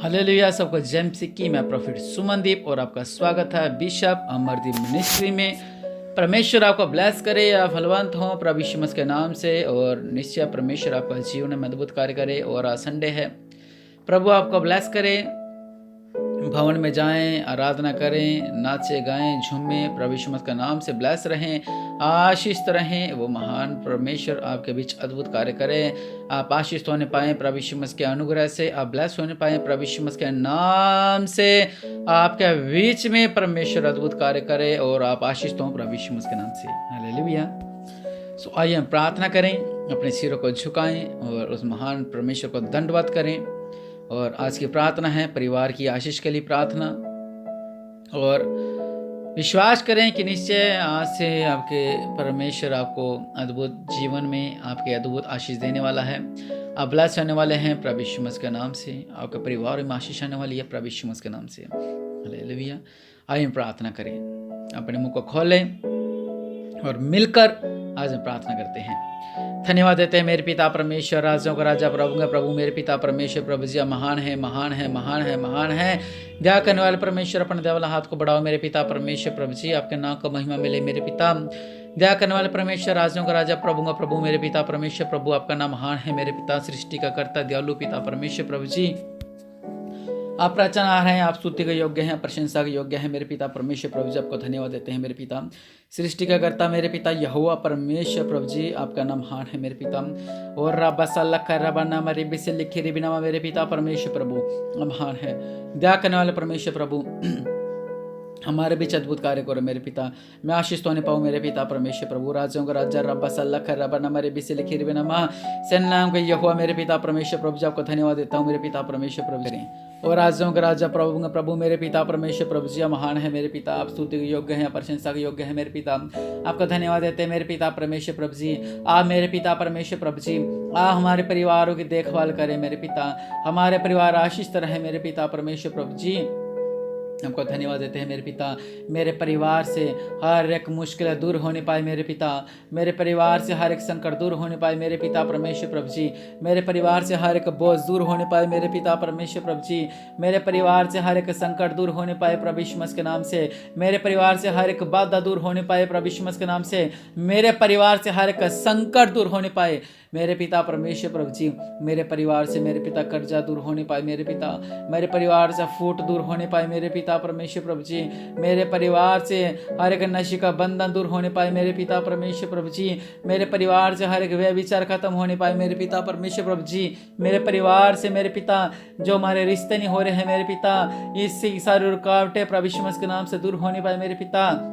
Hallelujah. सबको जय मसीह की। मैं प्रॉफिट सुमनदीप और आपका स्वागत है बिशप अमरदीप मिनिस्ट्री में। परमेश्वर आपको ब्लेस करे, आप फलवंत हों प्रभु यीशु मसीह के नाम से, और निश्चय परमेश्वर आपका जीवन में अद्भुत कार्य करे। और आज संडे है, प्रभु आपको ब्लेस करे। भवन में जाएं, आराधना करें, नाचे गाएं, झूमें, प्रभु यीशु मसीह का नाम से ब्लेस रहें, आशीषित रहें। वो महान परमेश्वर आपके बीच अद्भुत कार्य करें। आप आशीषित होने पाएं प्रभु यीशु मसीह के अनुग्रह से, आप ब्लेस होने पाएं प्रभु यीशु मसीह के नाम से। आपके बीच में परमेश्वर अद्भुत कार्य करे और आप आशीषित हों प्रभु यीशु मसीह के नाम से। हालेलुया। सो आइए हम प्रार्थना करें, अपने सिरों को झुकाएं और उस महान परमेश्वर को दंडवत करें। और आज की प्रार्थना है परिवार की आशीष के लिए प्रार्थना, और विश्वास करें कि निश्चय आज से आपके परमेश्वर आपको अद्भुत जीवन में आपके अद्भुत आशीष देने वाला है। आप ब्लेस होने वाले हैं प्रभु यीशु मसीह के नाम से। आपके परिवार में आशीष आने वाली है प्रभु यीशु मसीह के नाम से। हालेलुया। आइए प्रार्थना करें, अपने मुंह को खोलें और मिलकर आज हम प्रार्थना करते हैं। धन्यवाद देते हैं मेरे पिता परमेश्वर, राजाओं का राजा, प्रभु का प्रभु, मेरे पिता परमेश्वर प्रभु जी महान है, महान है, महान है, महान है। दया करने वाले परमेश्वर, अपने दया वाला हाथ को बढ़ाओ मेरे पिता परमेश्वर प्रभु जी, आपके नाम को महिमा मिले मेरे पिता। दया करने वाले परमेश्वर, राजाओं का राजा, प्रभु का प्रभु, मेरे पिता परमेश्वर प्रभु, आपका नाम महान है मेरे पिता। सृष्टि का कर्ता दयालु पिता परमेश्वर प्रभु जी, आप रचना हैं, आप स्तुति के योग्य हैं, प्रशंसा के योग्य हैं मेरे पिता परमेश्वर प्रभु जी। आपको धन्यवाद देते हैं मेरे पिता। सृष्टि का कर्ता मेरे पिता यहोवा परमेश्वर प्रभु जी, आपका नाम महान है मेरे पिता। और रब्बा सल्लख रब्बा नाम रिबी से लिखे रिबी नाम मेरे पिता परमेश्वर प्रभु महान है। दया करने वाले परमेश्वर प्रभु, हमारे बीच अद्भुत कार्य करो मेरे पिता। मैं आशीष होने पाऊँ मेरे पिता परमेश्वर प्रभु। राजाओं का राजा, रब्बा सल्लख रब्बा नाम रिबी से लिखे रिबी नाम सेनाओं का यहोवा मेरे पिता परमेश्वर प्रभु जी, आपको धन्यवाद देता हूँ मेरे पिता परमेश्वर प्रभु जी। और राजाओं का राजा, प्रभु का प्रभु, मेरे पिता परमेश्वर प्रभु जी महान है मेरे पिता। आप स्तुति के योग्य हैं, प्रशंसा के योग्य है मेरे पिता। आपका धन्यवाद देते हैं मेरे पिता परमेश्वर प्रभु जी। आप मेरे पिता परमेश्वर प्रभु जी, आप हमारे परिवारों की देखभाल करें मेरे पिता। हमारे परिवार आशीष रहे मेरे पिता परमेश्वर प्रभु जी। आपको धन्यवाद देते हैं मेरे पिता। मेरे परिवार से हर एक मुश्किल दूर होने पाए मेरे पिता। मेरे परिवार से हर एक संकट दूर होने पाए मेरे पिता परमेश्वर प्रभु जी। मेरे परिवार से हर एक बोझ दूर होने पाए मेरे पिता परमेश्वर प्रभु जी। मेरे परिवार से हर एक संकट दूर होने पाए प्रभु यीशु मसीह के नाम से। मेरे परिवार से हर एक बाधा दूर होने पाए प्रभु यीशु मसीह के नाम से। मेरे परिवार से हर एक संकट दूर होने पाए मेरे पिता परमेश्वर प्रभु जी। मेरे परिवार से मेरे पिता कर्जा दूर होने पाए मेरे पिता। मेरे परिवार से फूट दूर होने पाए मेरे पिता परमेश्वर प्रभु जी। मेरे परिवार से हर एक नशे का बंधन दूर होने पाए मेरे पिता परमेश्वर प्रभु जी। मेरे परिवार से हर एक व्यभिचार खत्म होने पाए मेरे पिता परमेश्वर प्रभु जी। मेरे परिवार से मेरे पिता जो हमारे रिश्ते नहीं हो रहे हैं मेरे पिता, इससे सारी रुकावटें प्रभु यीशु मसीह के नाम से दूर होने पाए मेरे पिता।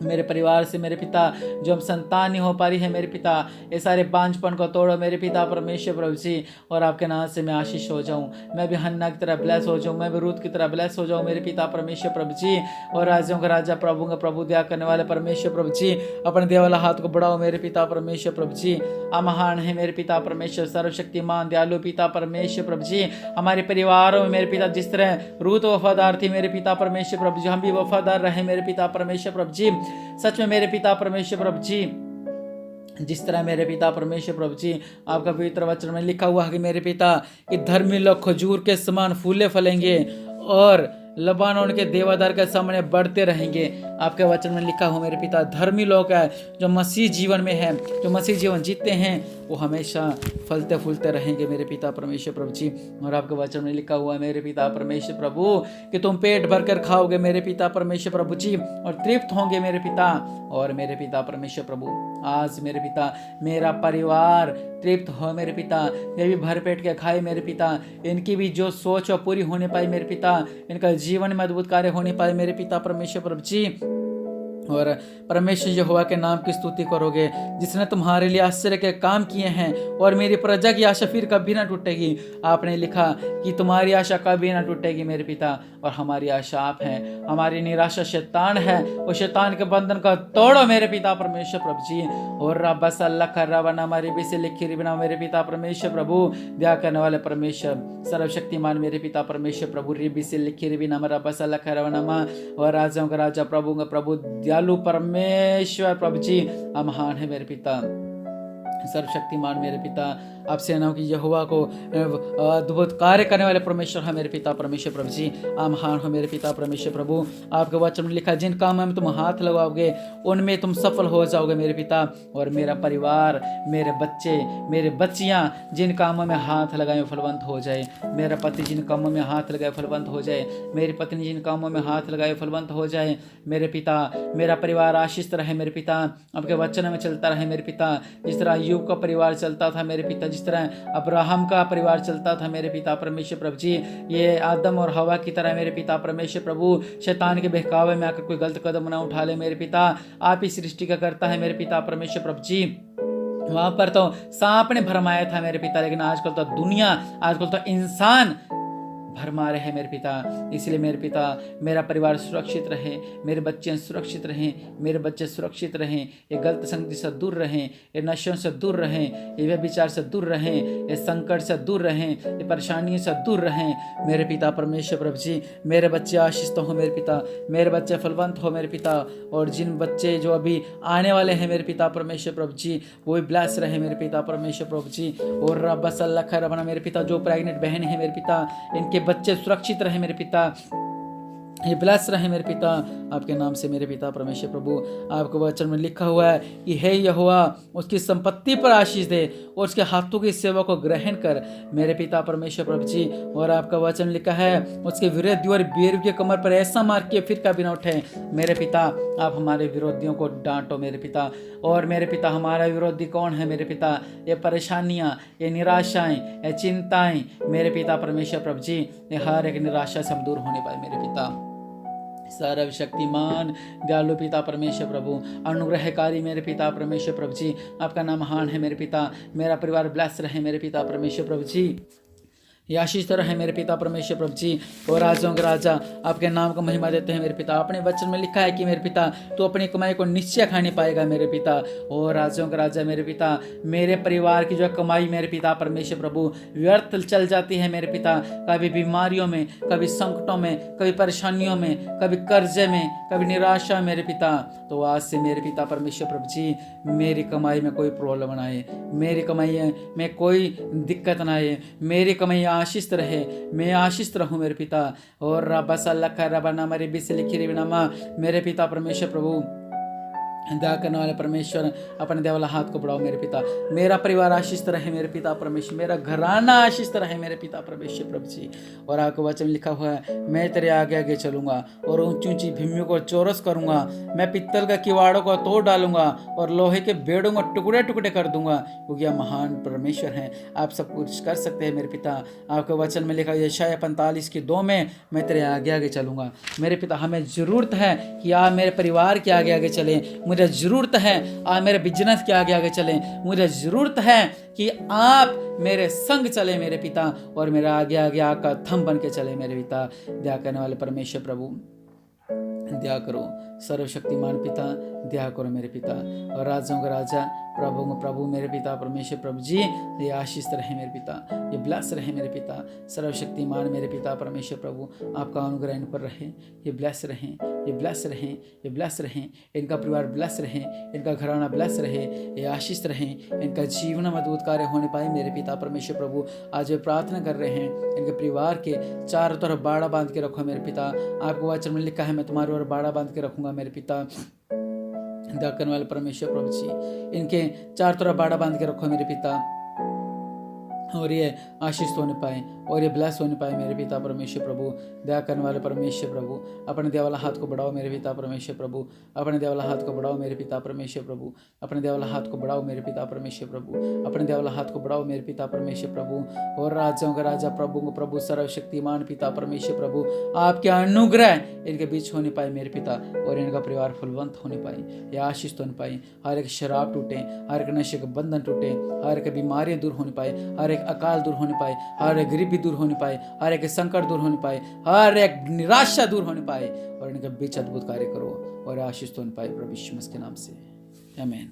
मेरे परिवार से मेरे पिता जो हम संतान नहीं हो पा रही है मेरे पिता, ये सारे बांझपन को तोड़ो मेरे पिता परमेश्वर प्रभु जी। और आपके नाम से मैं आशीष हो जाऊं, मैं भी हन्ना की तरह ब्लेस हो जाऊं, मैं भी रूत की तरह ब्लेस हो जाऊं मेरे पिता परमेश्वर प्रभु जी। और राजाओं का राजा, प्रभु का प्रभु, दया करने वाले परमेश्वर प्रभु जी, अपने दया वाला हाथ को बढ़ाओ मेरे पिता परमेश्वर प्रभु जी। आप महान है मेरे पिता परमेश्वर, सर्वशक्तिमान दयालु पिता परमेश्वर प्रभु जी। हमारे परिवारों में मेरे पिता जिस तरह रूत वफादार थी मेरे पिता परमेश्वर प्रभु जी, हम भी वफादार रहे मेरे पिता परमेश्वर प्रभु जी। सच में मेरे पिता परमेश्वर प्रभु जी, जिस तरह मेरे पिता परमेश्वर प्रभु जी आपका पवित्र वचन में लिखा हुआ है कि मेरे पिता कि धर्मी लोग खजूर के समान फूले फलेंगे और लबानोन के देवदार के सामने बढ़ते रहेंगे। आपके वचन में लिखा हुआ मेरे पिता, धर्मी लोग है जो मसीह जीवन में है, जो मसीह जीवन जीते हैं, वो हमेशा फलते फूलते रहेंगे मेरे पिता परमेश्वर प्रभु जी। और आपके वचन में लिखा हुआ है मेरे पिता परमेश्वर प्रभु कि तुम पेट भर कर खाओगे मेरे पिता परमेश्वर प्रभु जी, और तृप्त होंगे मेरे पिता। और मेरे पिता परमेश्वर प्रभु, आज मेरे पिता मेरा परिवार तृप्त हो मेरे पिता, ये भी भर पेट के खाए मेरे पिता, इनकी भी जो सोच और पूरी होने पाई मेरे पिता, इनका जीवन में अद्भुत कार्य होने पाए मेरे पिता परमेश्वर प्रभु जी। और परमेश्वर यहोवा के नाम की स्तुति करोगे जिसने तुम्हारे लिए आश्चर्य के काम किए हैं, और मेरी प्रजा की आशा फिर कभी ना टूटेगी। आपने लिखा कि तुम्हारी आशा कभी ना टूटेगी मेरे पिता, और हमारी आशा आप हैं। हमारी निराशा शैतान है, वो शैतान के बंधन का तोड़ो मेरे पिता परमेश्वर प्रभु जी। और रब्बा सल्लख रब्बा नाम रिबी से लिखी रिबी नाम मेरे पिता परमेश्वर प्रभु, दया करने वाले परमेश्वर, सर्वशक्तिमान मेरे पिता परमेश्वर प्रभु, रिबी से लिखी रिबी नाम रब्बा सल्लख रब्बा नाम, और राजाओं का राजा, प्रभु का प्रभु, दयालु परमेश्वर प्रभु जी, महान है मेरे पिता। सर्वशक्तिमान मेरे पिता, आप सेनाओं की यहोवा को अद्भुत कार्य करने वाले परमेश्वर है मेरे पिता परमेश्वर प्रभु जी। आप महान हो मेरे पिता परमेश्वर प्रभु। आपके वचन में लिखा जिन कामों में तुम हाथ लगाओगे उनमें तुम सफल हो जाओगे मेरे पिता। और मेरा परिवार, मेरे बच्चे, मेरे बच्चियां जिन कामों में हाथ लगाए फलवंत हो जाए। मेरा पति जिन कामों में हाथ लगाए फलवंत हो जाए। मेरी पत्नी जिन कामों में हाथ लगाए फलवंत हो जाए मेरे पिता। मेरा परिवार आशीष रहे मेरे पिता। आपके वचन में चलता रहे मेरे पिता। जिस तरह अय्यूब का परिवार चलता था मेरे पिता, जिस तरह अब्राहम का परिवार चलता था मेरे पिता परमेश्वर प्रभु जी, ये आदम और हवा की तरह मेरे पिता परमेश्वर प्रभु शैतान के बहकावे में आकर कोई गलत कदम ना उठा ले मेरे पिता। आप ही सृष्टि का करता है मेरे पिता परमेश्वर प्रभु जी। वहां पर तो सांप ने भरमाया था मेरे पिता, लेकिन आजकल तो दुनिया, आजकल तो इंसान भरमा रहे हैं मेरे पिता। इसलिए मेरे पिता मेरा परिवार सुरक्षित रहे, मेरे बच्चे सुरक्षित रहें, मेरे बच्चे सुरक्षित रहें, ये गलत संगति से दूर रहें, ये नशों से दूर रहें, ये व्यभिचार से दूर रहें, ये संकट से दूर रहें, ये परेशानियों से दूर रहें मेरे पिता परमेश्वर प्रभु जी। मेरे बच्चे आशीष हो मेरे पिता, मेरे बच्चे फलवंत हो मेरे पिता। और जिन बच्चे जो अभी आने वाले हैं मेरे पिता परमेश्वर प्रभु जी, वो भी ब्लेस रहे मेरे पिता परमेश्वर प्रभु जी। और रब सल्लल्लाहु खैर बना मेरे पिता, जो प्रेग्नेंट बहन है मेरे पिता, इनके बच्चे सुरक्षित रहे मेरे पिता, ये ब्लेस रहे मेरे पिता आपके नाम से मेरे पिता परमेश्वर प्रभु। आपके वचन में लिखा हुआ है कि हे यहोवा उसकी संपत्ति पर आशीष दे और उसके हाथों की सेवा को ग्रहण कर मेरे पिता परमेश्वर प्रभु जी। और आपका वचन लिखा है उसके विरोधी और बेरू के कमर पर ऐसा मार के फिर कभी ना उठे मेरे पिता। आप हमारे विरोधियों को डांटो मेरे पिता। और मेरे पिता हमारा विरोधी कौन है मेरे पिता? ये परेशानियाँ, ये निराशाएं, ये चिंताएं मेरे पिता परमेश्वर प्रभु जी, ये हर एक निराशा से हम दूर होने पाए मेरे पिता। सर्वशक्तिमान दयालु पिता परमेश्वर प्रभु, अनुग्रहकारी मेरे पिता परमेश्वर प्रभु जी, आपका नाम महान है मेरे पिता। मेरा परिवार ब्लेस रहे मेरे पिता परमेश्वर प्रभु जी, ये आशीष तो रहे मेरे पिता परमेश्वर प्रभु जी। और राजों के राजा आपके नाम को महिमा देते हैं मेरे पिता। अपने वचन में लिखा है कि मेरे पिता तू अपनी कमाई को निश्चय खाने पाएगा मेरे पिता। और राजों के राजा मेरे पिता, मेरे परिवार की जो कमाई मेरे पिता परमेश्वर प्रभु व्यर्थ चल जाती है मेरे पिता, कभी बीमारियों में, कभी संकटों में, कभी परेशानियों में, कभी कर्जे में, कभी निराशा मेरे पिता। तो आज से मेरे पिता परमेश्वर प्रभु जी मेरी कमाई में कोई प्रॉब्लम ना आए, मेरी कमाई में कोई दिक्कत ना आए, मेरी कमाई आशीष रहे, मैं आशीष रहूं मेरे पिता। और रब्बा सल्लल्लाहु रब्बाना मरी बिसलिखी रिबनामा मेरे पिता परमेश्वर प्रभु, दया करने वाले परमेश्वर अपने दया वाला हाथ को बढ़ाओ मेरे पिता। मेरा परिवार आशीष रहे मेरे पिता परमेश्वर, मेरा घराना आशीष रहे मेरे पिता परमेश्वर प्रभु जी। और आपके वचन में लिखा हुआ है मैं तेरे आगे आगे चलूंगा और ऊंची ऊंची भूमियों को चौरस करूंगा, मैं पित्तल का किवाड़ों को तोड़ डालूंगा और लोहे के बेड़ों को टुकड़े टुकड़े कर दूंगा, क्योंकि आप महान परमेश्वर हैं, आप सब कुछ कर सकते हैं मेरे पिता। आपके वचन में लिखा यशायाह 45:2 में मैं तेरे आगे आगे चलूंगा मेरे पिता। हमें जरूरत है कि आप मेरे परिवार के आगे आगे चलें, मुझे ज़रूरत है आप मेरे बिजनेस के आगे आगे चलें, मुझे ज़रूरत है कि आप मेरे संग चले मेरे पिता, और मेरे आगे आगे आपका थंब बन के चले मेरे पिता। दया करने वाले परमेश्वर प्रभु दया करो, सर्वशक्तिमान पिता दया करो मेरे पिता। और राजाओं का राजा प्रभु का प्रभु मेरे पिता परमेश्वर प्रभु जी, ये आशीष रहे मेरे पिता, ये ब्लेस रहे मेरे पिता। सर्वशक्तिमान मेरे पिता परमेश्वर प्रभु आपका अनुग्रह इन पर रहे, ये ब्लेस रहें, ये ब्लेस रहें, ये ब्लेस रहें, इनका परिवार ब्लेस रहे, इनका घराना ब्लेस रहे, ये आशीष रहें, इनका जीवन में अद्भुत कार्य होने पाए मेरे पिता परमेश्वर प्रभु। आज वे प्रार्थना कर रहे हैं इनके परिवार के चारों तरफ बाड़ा बांध के रखो मेरे पिता। आपको वचन में लिखा है मैं तुम्हारे और बाड़ा बांध के रखूंगा मेरे पिता। दया करने वाले परमेश्वर प्रभु जी इनके चार तरफ बाड़ा बांध के रखो मेरे पिता, और ये आशीष होने पाए और ये ब्लेस होने पाए मेरे पिता परमेश्वर प्रभु। दया करने वाले परमेश्वर प्रभु अपने दया वाला हाथ को बढ़ाओ मेरे पिता परमेश्वर प्रभु, अपने दया वाला हाथ को बढ़ाओ मेरे पिता परमेश्वर प्रभु, अपने दया वाला हाथ को बढ़ाओ मेरे पिता परमेश्वर प्रभु, अपने दया वाला हाथ को बढ़ाओ मेरे पिता परमेश्वर प्रभु। और राजाओं का राजा प्रभु को प्रभु सर्वशक्तिमान पिता परमेश्वर प्रभु आपके अनुग्रह इनके बीच होने पाए मेरे पिता, और इनका परिवार फलवंत होने पाए, ये आशीष होने पाए। हर एक शराब टूटे, हर एक नशे के बंधन टूटे, हर एक बीमारियां दूर होने पाए, हर एक अकाल दूर होने पाए, हर एक गरीबी दूर होने पाए, हर एक संकट दूर होने पाए, हर एक निराशा दूर होने पाए, और इनके बीच अद्भुत कार्य करो और आशीष होने पाए प्रभु यीशु मसीह के नाम से, आमीन।